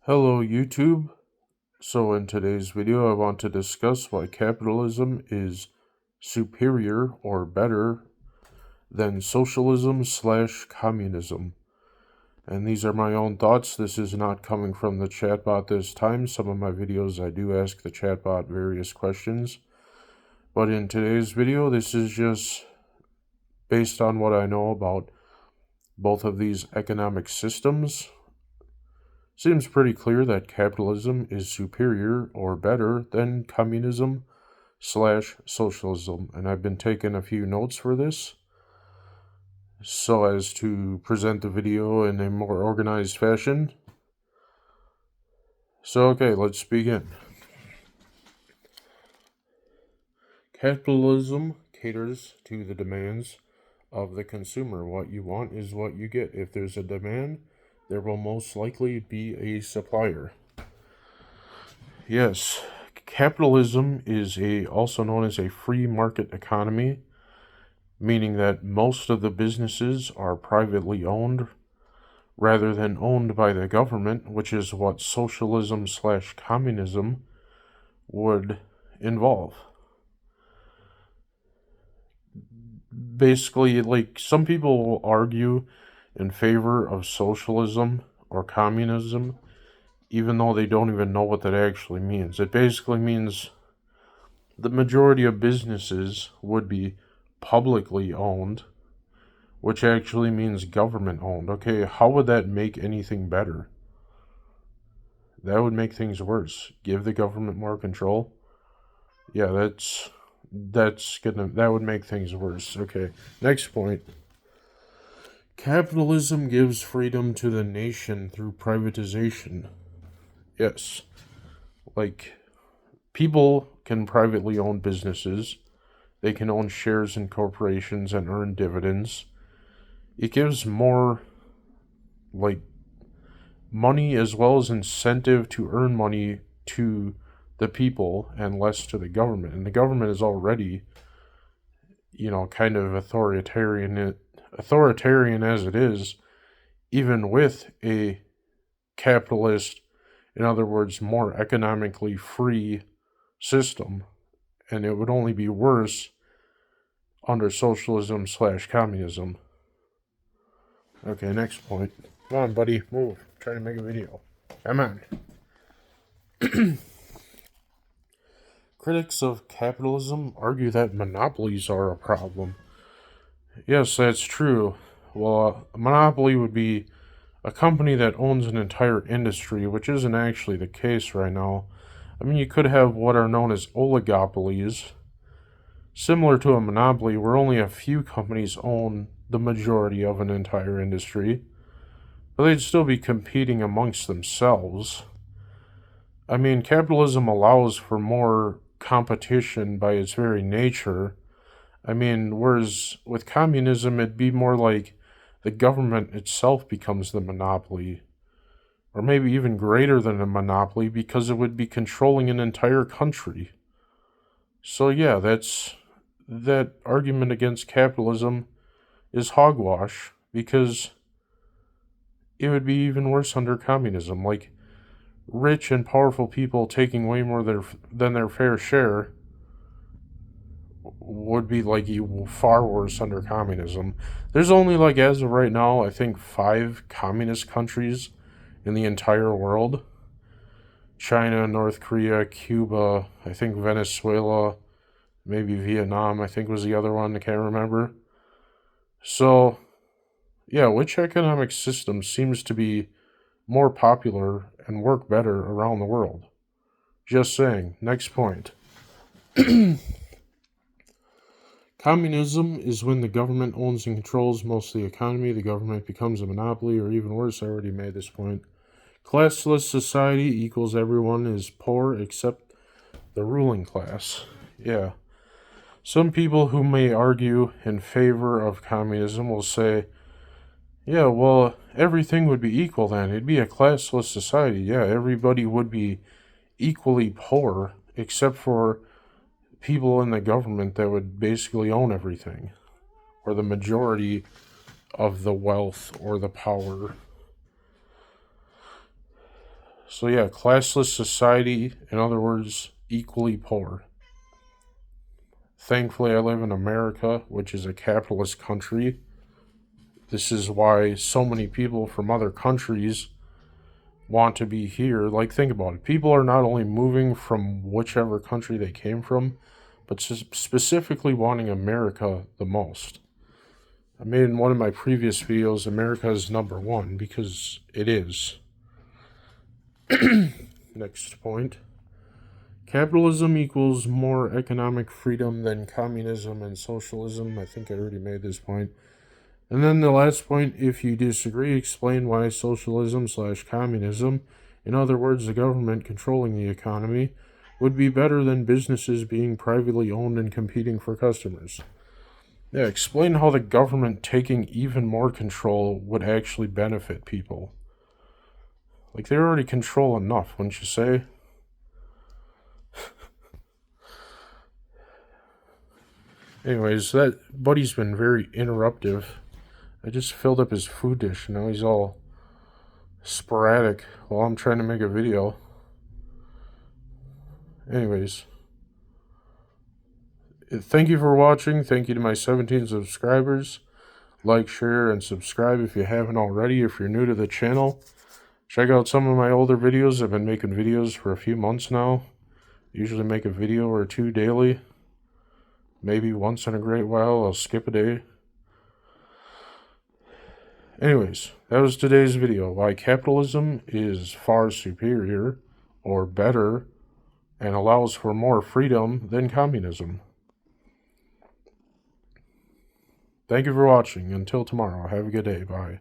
Hello YouTube. So in today's video I want to discuss why capitalism is superior or better than socialism slash communism. And these are my own thoughts. This is not coming from the chatbot this time. Some of my videos I do ask the chatbot various questions. But in today's video this is just based on what I know about both of these economic systems. Seems pretty clear that capitalism is superior or better than communism slash socialism, and I've been taking a few notes for this so as to present the video in a more organized fashion. So okay, let's begin. Capitalism caters to the demands of the consumer. What you want is what you get. If there's a demand, there will most likely be a supplier. Yes, capitalism is also known as a free market economy, meaning that most of the businesses are privately owned rather than owned by the government, which is what socialism slash communism would involve. Basically, like, some people will argue in favor of socialism or communism even though they don't even know what that actually means. It basically means the majority of businesses would be publicly owned, which actually means government owned. Okay, how would that make anything better? That would make things worse. Give the government more control? Yeah, that would make things worse. Okay, next point. Capitalism gives freedom to the nation through privatization. Yes. Like, people can privately own businesses. They can own shares in corporations and earn dividends. It gives more, like, money as well as incentive to earn money to the people and less to the government. And the government is already, kind of authoritarian as it is, even with a capitalist, in other words, more economically free system. And it would only be worse under socialism slash communism. Okay, next point. Come on, buddy, move. I'm trying to make a video. Come on. Critics of capitalism argue that monopolies are a problem. Yes, that's true. Well, a monopoly would be a company that owns an entire industry, which isn't actually the case right now. I mean, you could have what are known as oligopolies, similar to a monopoly where only a few companies own the majority of an entire industry, but they'd still be competing amongst themselves. I mean, capitalism allows for more competition by its very nature. I mean, whereas with communism, it'd be more like the government itself becomes the monopoly, or maybe even greater than a monopoly because it would be controlling an entire country. So yeah, that argument against capitalism is hogwash because it would be even worse under communism. Like, rich and powerful people taking way more than their fair share would be like far worse under communism. There's only, like, as of right now, I think 5 communist countries in the entire world. China, North Korea, Cuba, I think Venezuela, maybe Vietnam, I think was the other one, I can't remember. So, yeah, which economic system seems to be more popular and work better around the world? Just saying. Next point. Communism is when the government owns and controls most of the economy. The government becomes a monopoly, or even worse, I already made this point. Classless society equals everyone is poor except the ruling class. Yeah. Some people who may argue in favor of communism will say, yeah, well, everything would be equal then. It'd be a classless society. Yeah, everybody would be equally poor except for people in the government that would basically own everything, or the majority of the wealth or the power. So yeah, classless society, in other words, equally poor. Thankfully, I live in America, which is a capitalist country. This is why so many people from other countries want to be here. Like, think about it. People are not only moving from whichever country they came from, but specifically wanting America the most. I made in one of my previous videos, America is number one, because it is. Next point. Capitalism equals more economic freedom than communism and socialism. I think I already made this point. And then the last point, if you disagree, explain why socialism/communism, in other words, the government controlling the economy, would be better than businesses being privately owned and competing for customers. Yeah, explain how the government taking even more control would actually benefit people. Like, they already control enough, wouldn't you say? Anyways, that buddy's been very interruptive. I just filled up his food dish, and now he's all sporadic while I'm trying to make a video. Anyways, thank you for watching. Thank you to my 17 subscribers. Like, share, and subscribe if you haven't already. If you're new to the channel, check out some of my older videos. I've been making videos for a few months now. Usually make a video or two daily. Maybe once in a great while I'll skip a day. Anyways, that was today's video. Why capitalism is far superior or better and allows for more freedom than communism. Thank you for watching. Until tomorrow, have a good day. Bye.